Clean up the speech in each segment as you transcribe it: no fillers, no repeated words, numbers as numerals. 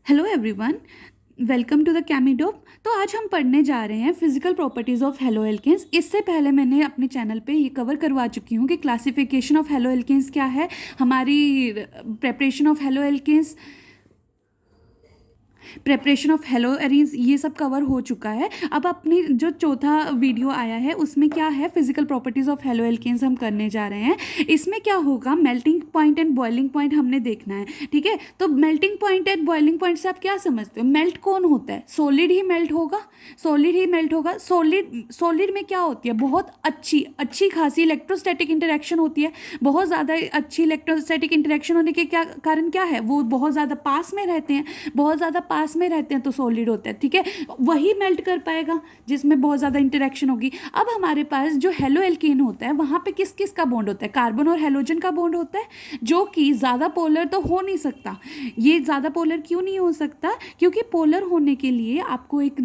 Hello everyone, welcome to the Chemidope. तो आज हम पढ़ने जा रहे हैं physical properties of haloalkanes. इससे पहले मैंने अपने चैनल पे ये कवर करवा चुकी हूँ कि क्लासिफिकेशन ऑफ हेलो एल्केन्स क्या है, हमारी preparation of haloalkanes, preparation of haloarenes, ये सब कवर हो चुका है। अब अपनी जो चौथा वीडियो आया है उसमें क्या है, physical properties of haloalkanes हम करने जा रहे हैं। इसमें क्या होगा, melting point and boiling point हमने देखना है। ठीक है, तो melting point and boiling point से आप क्या समझते हो? मेल्ट कौन होता है? सॉलिड ही मेल्ट होगा, सॉलिड ही मेल्ट होगा। सॉलिड में क्या होती है, बहुत अच्छी अच्छी खासी इलेक्ट्रोस्टैटिक इंटरेक्शन होती है। बहुत ज़्यादा अच्छी इलेक्ट्रोस्टैटिक इंटरेक्शन होने के क्या कारण क्या है, वो बहुत ज़्यादा पास में रहते हैं, बहुत ज़्यादा पास में रहते हैं तो सॉलिड होता है। ठीक है, वही मेल्ट कर पाएगा जिसमें बहुत ज़्यादा इंटरेक्शन होगी। अब हमारे पास जो हेलो एल्केन होता है वहाँ पे किस किस का बॉन्ड होता है? कार्बन और हेलोजन का बॉन्ड होता है, जो कि ज़्यादा पोलर तो हो नहीं सकता। ये ज़्यादा पोलर क्यों नहीं हो सकता? क्योंकि पोलर होने के लिए आपको एक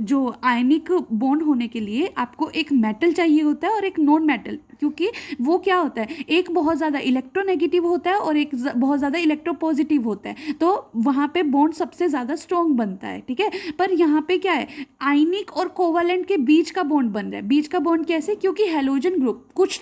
जो आयनिक बॉन्ड होने के लिए आपको एक मेटल चाहिए होता है और एक नॉन मेटल। क्योंकि वो क्या होता है, एक बहुत ज़्यादा इलेक्ट्रोनेगेटिव होता है और एक बहुत ज़्यादा इलेक्ट्रोपॉजिटिव होता है, तो वहाँ पे बॉन्ड सबसे ज़्यादा स्ट्रॉन्ग बनता है। ठीक है, पर यहाँ पे क्या है, आयनिक और कोवलेंट के बीच का बॉन्ड बन रहा है। बीच का बॉन्ड कैसे? क्योंकि हेलोजन ग्रुप कुछ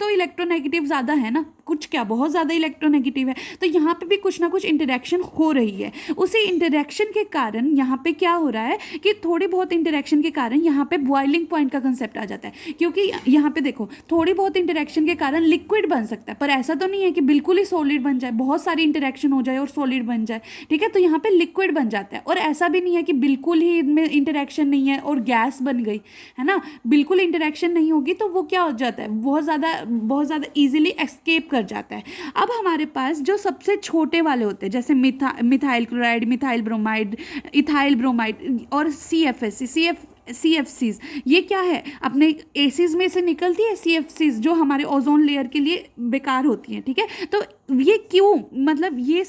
तो इलेक्ट्रोनेगेटिव ज़्यादा है ना, कुछ क्या बहुत ज़्यादा इलेक्ट्रोनेगेटिव है, तो यहाँ पे भी कुछ ना कुछ इंटरेक्शन हो रही है। उसी इंटरेक्शन के कारण यहाँ पे क्या हो रहा है कि थोड़ी बहुत इंटरेक्शन के कारण यहाँ पे बॉइलिंग पॉइंट का कंसेप्ट आ जाता है। क्योंकि यहाँ पे देखो, थोड़ी बहुत इंटरेक्शन के कारण लिक्विड बन सकता है, पर ऐसा तो नहीं है कि बिल्कुल ही सॉलिड बन जाए, बहुत सारी इंटरेक्शन हो जाए और सॉलिड बन जाए। ठीक है, तो यहाँ पे लिक्विड बन जाता है। और ऐसा भी नहीं है कि बिल्कुल ही इनमें इंटरेक्शन नहीं है और गैस बन गई, है ना। बिल्कुल इंटरेक्शन नहीं होगी तो वो क्या हो जाता है, बहुत ज़्यादा ईजिली एस्केप कर जाता है। अब हमारे पास जो सबसे छोटे वाले होते हैं, जैसे methyl chloride, methyl bromide, ethyl bromide और CFCs, ये क्या है, अपने एसिड में से निकलती है CFCs, जो हमारे ओजोन लेयर के लिए बेकार होती हैं। ठीक है, तो ये क्यों, मतलब ये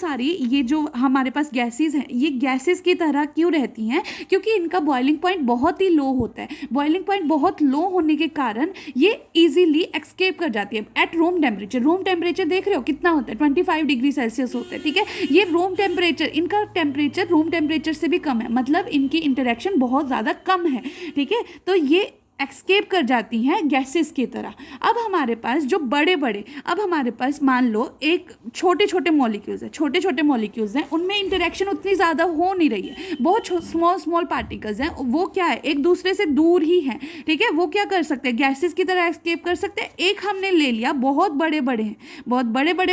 जो हमारे पास गैसेस हैं, ये गैसेस की तरह क्यों रहती हैं? क्योंकि इनका बॉइलिंग पॉइंट बहुत ही लो होता है। बॉइलिंग पॉइंट बहुत लो होने के कारण ये इजीली एक्सकेप कर जाती है at room temperature. Room temperature देख रहे हो कितना होता है, 25 डिग्री सेल्सियस होता है। ठीक है, ये रूम टेम्परेचर, इनका टेम्परेचर रूम टेम्परेचर से भी कम है, मतलब इनकी इंटरेक्शन बहुत ज़्यादा कम है। ठीक है, तो ये एक्सकेप कर जाती हैं गैसेस की तरह। अब हमारे पास जो अब हमारे पास मान लो एक छोटे छोटे मॉलिक्यूल्स हैं, उनमें इंटरेक्शन उतनी ज़्यादा हो नहीं रही है, बहुत स्मॉल पार्टिकल्स हैं, वो क्या है, एक दूसरे से दूर ही हैं। ठीक है, वो क्या कर सकते हैं, गैसेस की तरह एक्सकेप कर सकते हैं। एक हमने ले लिया, बहुत बड़े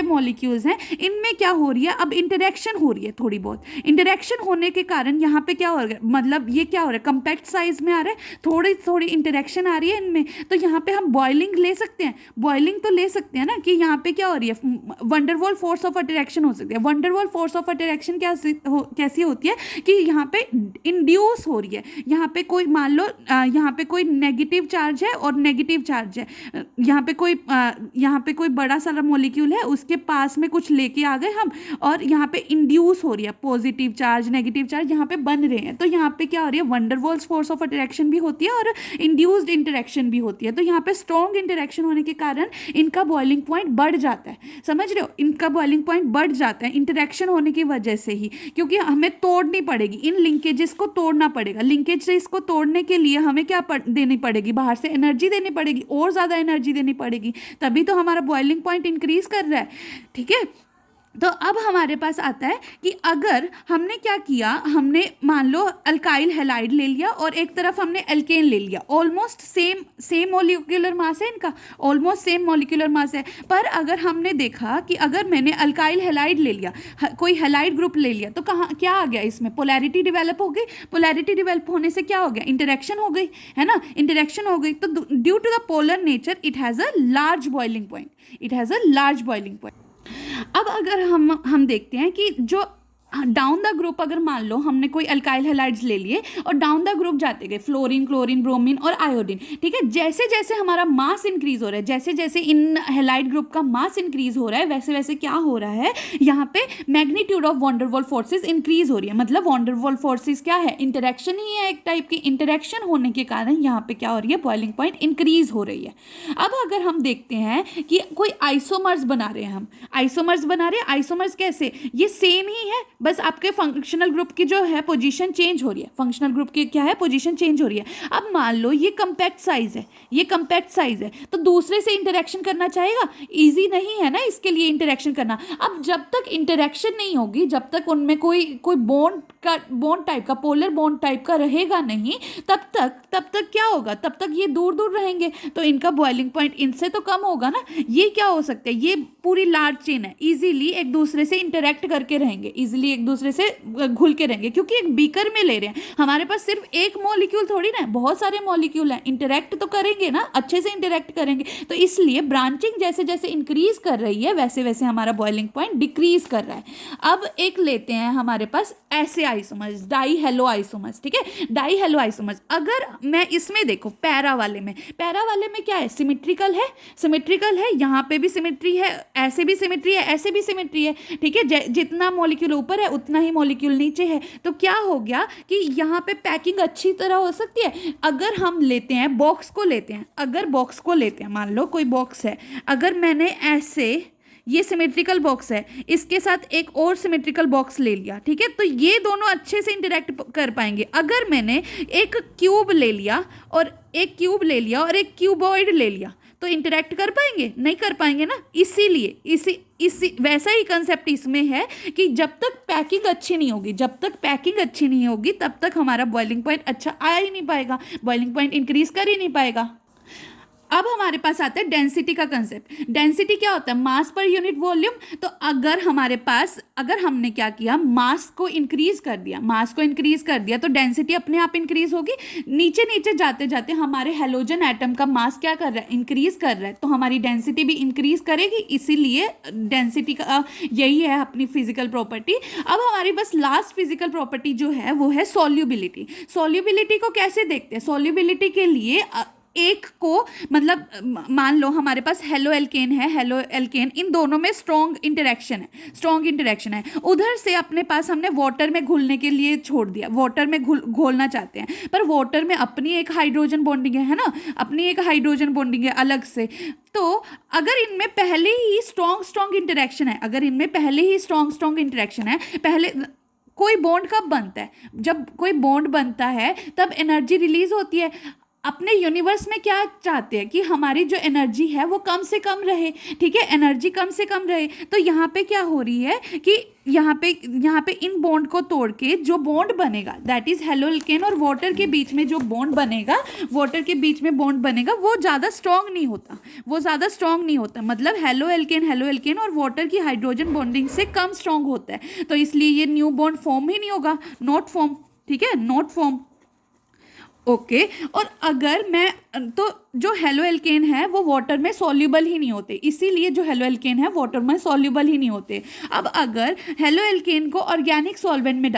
मॉलिक्यूल्स हैं, इनमें क्या हो रही है, अब इंटरेक्शन हो रही है। थोड़ी बहुत इंटरेक्शन होने के कारण यहाँ पे क्या हो रहा है, मतलब ये क्या हो रहा है, कंपैक्ट साइज में आ रहा है, थोड़ी इंटरेक्शन आ रही है इनमें। तो यहाँ पे हम बॉइलिंग ले सकते हैं, बॉइलिंग तो ले सकते हैं ना, कि यहाँ पे क्या हो रही है, वंडरवॉल फोर्स ऑफ अट्रैक्शन हो सकती है। वंडरवॉल फोर्स ऑफ अट्रैक्शन कैसी होती है कि यहाँ पे इंड्यूस हो रही है। यहाँ पे कोई मान लो यहाँ पे कोई नेगेटिव चार्ज है और नेगेटिव चार्ज है, यहाँ पे कोई बड़ा सारा मॉलिक्यूल है, उसके पास में कुछ लेके आ गए हम, और यहाँ पे इंड्यूस हो रही है, पॉजिटिव चार्ज नेगेटिव चार्ज यहाँ पे बन रहे हैं। तो यहाँ पे क्या हो रही है, वंडरवॉल्स फोर्स ऑफ अट्रैक्शन भी होती है और इंड्यूस्ड इंटरेक्शन भी होती है। तो यहाँ पे स्ट्रॉन्ग इंटरेक्शन होने के कारण इनका बॉइलिंग पॉइंट बढ़ जाता है। समझ रहे हो, इनका बॉइलिंग पॉइंट बढ़ जाता है इंटरेक्शन होने की वजह से ही, क्योंकि हमें तोड़नी पड़ेगी, इन लिंकेजेस को तोड़ना पड़ेगा। लिंकेज से इसको तोड़ने के लिए हमें क्या देनी पड़ेगी, बाहर से एनर्जी देनी पड़ेगी, और ज़्यादा एनर्जी देनी पड़ेगी, तभी तो हमारा बॉइलिंग पॉइंट इंक्रीज कर रहा है। ठीक है, तो अब हमारे पास आता है कि अगर हमने क्या किया, हमने मान लो अल्काइल हैलाइड ले लिया और एक तरफ हमने एल्केन ले लिया, ऑलमोस्ट सेम मॉलिक्यूलर मास है इनका, ऑलमोस्ट सेम मॉलिक्यूलर मास है। पर अगर हमने देखा कि अगर मैंने अल्काइल हैलाइड ले लिया, कोई हैलाइड ग्रुप ले लिया, तो कहाँ क्या आ गया, इसमें पोलैरिटी डेवलप हो गई। पोलैरिटी डेवलप होने से क्या हो गया, इंटरेक्शन हो गई, है ना, इंटरेक्शन हो गई। तो due to the polar nature it has a large boiling point. अब अगर हम देखते हैं कि जो डाउन द ग्रुप, अगर मान लो हमने कोई अल्काइल हैलाइड्स ले लिए और डाउन द ग्रुप जाते गए, फ्लोरीन, क्लोरीन, ब्रोमीन और आयोडीन। ठीक है, जैसे जैसे हमारा मास इंक्रीज हो रहा है, जैसे जैसे इन हैलाइड ग्रुप का मास इंक्रीज हो रहा है, वैसे वैसे क्या हो रहा है, यहाँ पे magnitude of van der Waals forces increase हो रही है। मतलब वंडरवॉल फोर्सेस क्या है, इंटरेक्शन ही है, एक टाइप की इंटरेक्शन होने के कारण यहाँ पे क्या हो रही है, बॉइलिंग पॉइंट इंक्रीज हो रही है। अब अगर हम देखते हैं कि कोई आइसोमर्स बना रहे हैं, आइसोमर्स कैसे, ये सेम ही है, बस आपके फंक्शनल ग्रुप की जो है पोजीशन चेंज हो रही है, फंक्शनल ग्रुप की क्या है पोजीशन चेंज हो रही है। अब मान लो ये कम्पैक्ट साइज है, ये कम्पैक्ट साइज है, तो दूसरे से इंटरेक्शन करना चाहेगा, इजी नहीं है ना इसके लिए इंटरेक्शन करना। अब जब तक इंटरेक्शन नहीं होगी, जब तक उनमें कोई बॉन्ड टाइप का, पोलर बॉन्ड टाइप का रहेगा नहीं, तब तक क्या होगा, तब तक ये दूर दूर रहेंगे, तो इनका बॉइलिंग पॉइंट इनसे तो कम होगा ना। ये क्या हो सकता है, ये पूरी लार्ज चेन है, इजीली एक दूसरे से इंटरेक्ट करके रहेंगे, इजीली एक दूसरे से घुल के रहेंगे, क्योंकि एक बीकर में ले रहे हैं, हमारे पास सिर्फ एक मॉलिक्यूल थोड़ी ना है, बहुत सारे मॉलिक्यूल हैं, इंटरेक्ट तो करेंगे ना, अच्छे से इंटरेक्ट करेंगे। तो इसलिए ब्रांचिंग जैसे जैसे इंक्रीज कर रही है वैसे वैसे हमारा बॉइलिंग पॉइंट डिक्रीज कर रहा है। अब एक लेते हैं हमारे पास ऐसे आइसोमर्स, डाई हेलो आइसोमर्स, ठीक है, डाई हेलो आइसोमर्स। अगर मैं इसमें देखो पैरा वाले में क्या है, सिमेट्रिकल है, यहाँ पे भी सिमेट्री है, ऐसे भी सिमेट्री है, ऐसे भी सिमेट्री है, ठीक है, जितना मॉलिक्यूल ऊपर है उतना ही मॉलिक्यूल नीचे है। तो क्या हो गया कि यहाँ पे पैकिंग अच्छी तरह हो सकती है। अगर हम लेते हैं बॉक्स को लेते हैं, मान लो कोई बॉक्स है, अगर मैंने ऐसे, ये सिमेट्रिकल बॉक्स है, इसके साथ एक और सिमेट्रिकल बॉक्स ले लिया, ठीक है, तो ये दोनों अच्छे से इंटरेक्ट कर पाएंगे। अगर मैंने एक क्यूब ले लिया और एक क्यूबॉइड ले लिया, तो इंटरेक्ट कर पाएंगे, नहीं कर पाएंगे ना। इसीलिए इसी वैसा ही कंसेप्ट इसमें है कि जब तक पैकिंग अच्छी नहीं होगी तब तक हमारा बॉइलिंग पॉइंट अच्छा आ ही नहीं पाएगा, बॉइलिंग पॉइंट इंक्रीज कर ही नहीं पाएगा। अब हमारे पास आता है डेंसिटी का कंसेप्ट। डेंसिटी क्या होता है, मास पर यूनिट वॉल्यूम। तो अगर हमने क्या किया, मास को इंक्रीज कर दिया तो डेंसिटी अपने आप इंक्रीज होगी। नीचे जाते जाते हमारे हेलोजन एटम का मास क्या कर रहा है, इंक्रीज कर रहा है, तो हमारी डेंसिटी भी इंक्रीज करेगी। इसीलिए डेंसिटी का यही है अपनी फिजिकल प्रॉपर्टी। अब हमारे पास लास्ट फिजिकल प्रॉपर्टी जो है वो है सॉल्युबिलिटी। सॉल्युबिलिटी को कैसे देखते हैं, सॉल्युबिलिटी के लिए एक को, मतलब मान लो हमारे पास हेलो एल्केन, इन दोनों में स्ट्रॉन्ग इंटरेक्शन है। उधर से अपने पास हमने वाटर में घुलने के लिए छोड़ दिया, वाटर में घोलना चाहते हैं, पर वाटर में अपनी एक हाइड्रोजन बॉन्डिंग है ना, अलग से। तो अगर इनमें पहले ही स्ट्रॉन्ग इंटरेक्शन है, पहले कोई बॉन्ड कब बनता है, जब कोई बॉन्ड बनता है तब एनर्जी रिलीज होती है। अपने यूनिवर्स में क्या चाहते हैं कि हमारी जो एनर्जी है वो कम से कम रहे, ठीक है, एनर्जी कम से कम रहे। तो यहाँ पे क्या हो रही है कि यहाँ पे इन बॉन्ड को तोड़ के जो बॉन्ड बनेगा, दैट इज हेलो एल्केन और वाटर के बीच में जो बॉन्ड बनेगा, वो ज़्यादा स्ट्रॉन्ग नहीं होता, मतलब हेलो एल्केन और वाटर की हाइड्रोजन बॉन्डिंग से कम स्ट्रॉन्ग होता है। तो इसलिए ये न्यू बॉन्ड फॉर्म ही नहीं होगा, नॉट फॉर्म, ठीक है, नॉट फॉर्म। ओके और अगर मैं, तो जो हेलो एल्केन है वो वाटर में सॉल्युबल ही नहीं होते, इसीलिए जो हेलो एल्केन है वाटर में सॉल्युबल ही नहीं होते। अब अगर हेलो एल्केन को ऑर्गेनिक सॉल्वेंट में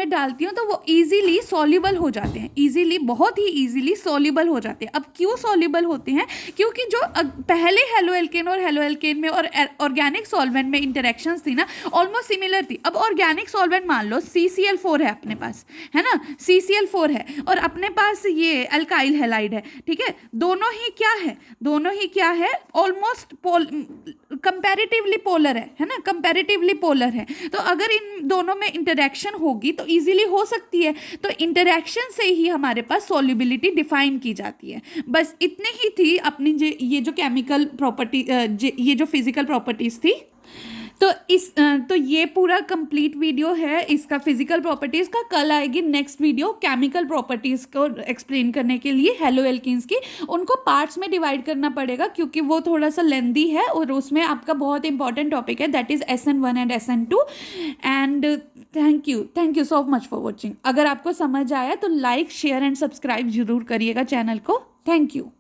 डालती हूँ तो वो इजीली सॉल्युबल हो जाते हैं, बहुत ही इजीली सॉल्युबल हो जाते हैं। अब क्यों सॉल्युबल होते हैं, क्योंकि जो पहले हेलो एल्केन में और ऑर्गेनिक सॉल्वेंट में इंटरेक्शंस थी ना, ऑलमोस्ट सिमिलर थी। अब ऑर्गेनिक सॉल्वेंट मान लो CCl4 है अपने पास, है ना, CCl4 है और अपने पास ये अल्काइल हैलाइड है, ठीक है, दोनों ही क्या है ऑलमोस्ट कंपैरेटिवली पोलर है ना, कंपैरेटिवली पोलर है। तो अगर इन दोनों में इंटरेक्शन होगी तो इजीली हो सकती है, तो इंटरेक्शन से ही हमारे पास सॉल्युबिलिटी डिफाइन की जाती है। बस इतनी ही थी अपनी ये जो केमिकल प्रॉपर्टी, ये जो फिजिकल प्रॉपर्टीज थी। तो ये पूरा कंप्लीट वीडियो है इसका फिजिकल प्रॉपर्टीज़ का। कल आएगी नेक्स्ट वीडियो केमिकल प्रॉपर्टीज़ को एक्सप्लेन करने के लिए हेलो एल्कीन्स की। उनको पार्ट्स में डिवाइड करना पड़ेगा क्योंकि वो थोड़ा सा लेंदी है और उसमें आपका बहुत इंपॉर्टेंट टॉपिक है, that is SN1 and SN2। And thank you so much for watching. अगर आपको समझ आया तो लाइक शेयर एंड सब्सक्राइब जरूर करिएगा चैनल को। Thank you.